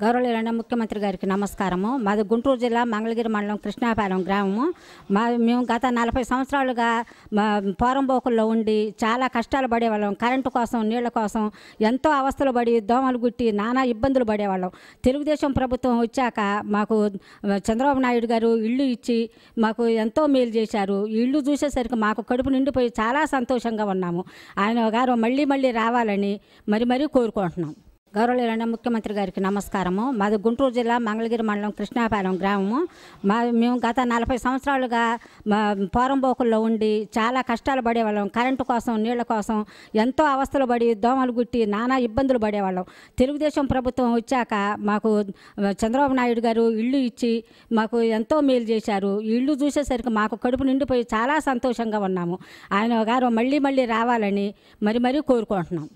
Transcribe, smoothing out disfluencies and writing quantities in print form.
గౌరవనీయులైన ముఖ్యమంత్రి గారికి నమస్కారము. మాది గుంటూరు జిల్లా మంగళగిరి మండలం కృష్ణాపాలెం గ్రామము. మేము గత 40 సంవత్సరాలుగా పోరంబోకుల్లో ఉండి చాలా కష్టాలు పడేవాళ్ళం. కరెంటు కోసం, నీళ్ల కోసం ఎంతో అవస్థలు పడి దోమలు గుట్టి నానా ఇబ్బందులు పడేవాళ్ళం. తెలుగుదేశం ప్రభుత్వం వచ్చాక మాకు చంద్రబాబు నాయుడు గారు ఇల్లు ఇచ్చి మాకు ఎంతో మేలు చేశారు. ఈ ఇల్లు చూసేసరికి మాకు కడుపు నిండిపోయి చాలా సంతోషంగా ఉన్నాము. ఆయన గారు మళ్ళీ రావాలని మరీ కోరుకుంటున్నాం. గౌరవనీయులైన ముఖ్యమంత్రి గారికి నమస్కారము. మాది గుంటూరు జిల్లా మంగళగిరి మండలం కృష్ణాపాలెం గ్రామము. మేము గత 40 సంవత్సరాలుగా పోరంబోకుల్లో ఉండి చాలా కష్టాలు పడేవాళ్ళం. కరెంటు కోసం, నీళ్ల కోసం ఎంతో అవస్థలు పడి దోమలు గుట్టి నానా ఇబ్బందులు పడేవాళ్ళం. తెలుగుదేశం ప్రభుత్వం వచ్చాక మాకు చంద్రబాబు నాయుడు గారు ఇల్లు ఇచ్చి మాకు ఎంతో మేలు చేశారు. ఈ ఇల్లు చూసేసరికి మాకు కడుపు నిండిపోయి చాలా సంతోషంగా ఉన్నాము. ఆయన గారు మళ్ళీ రావాలని మరీ కోరుకుంటున్నాం.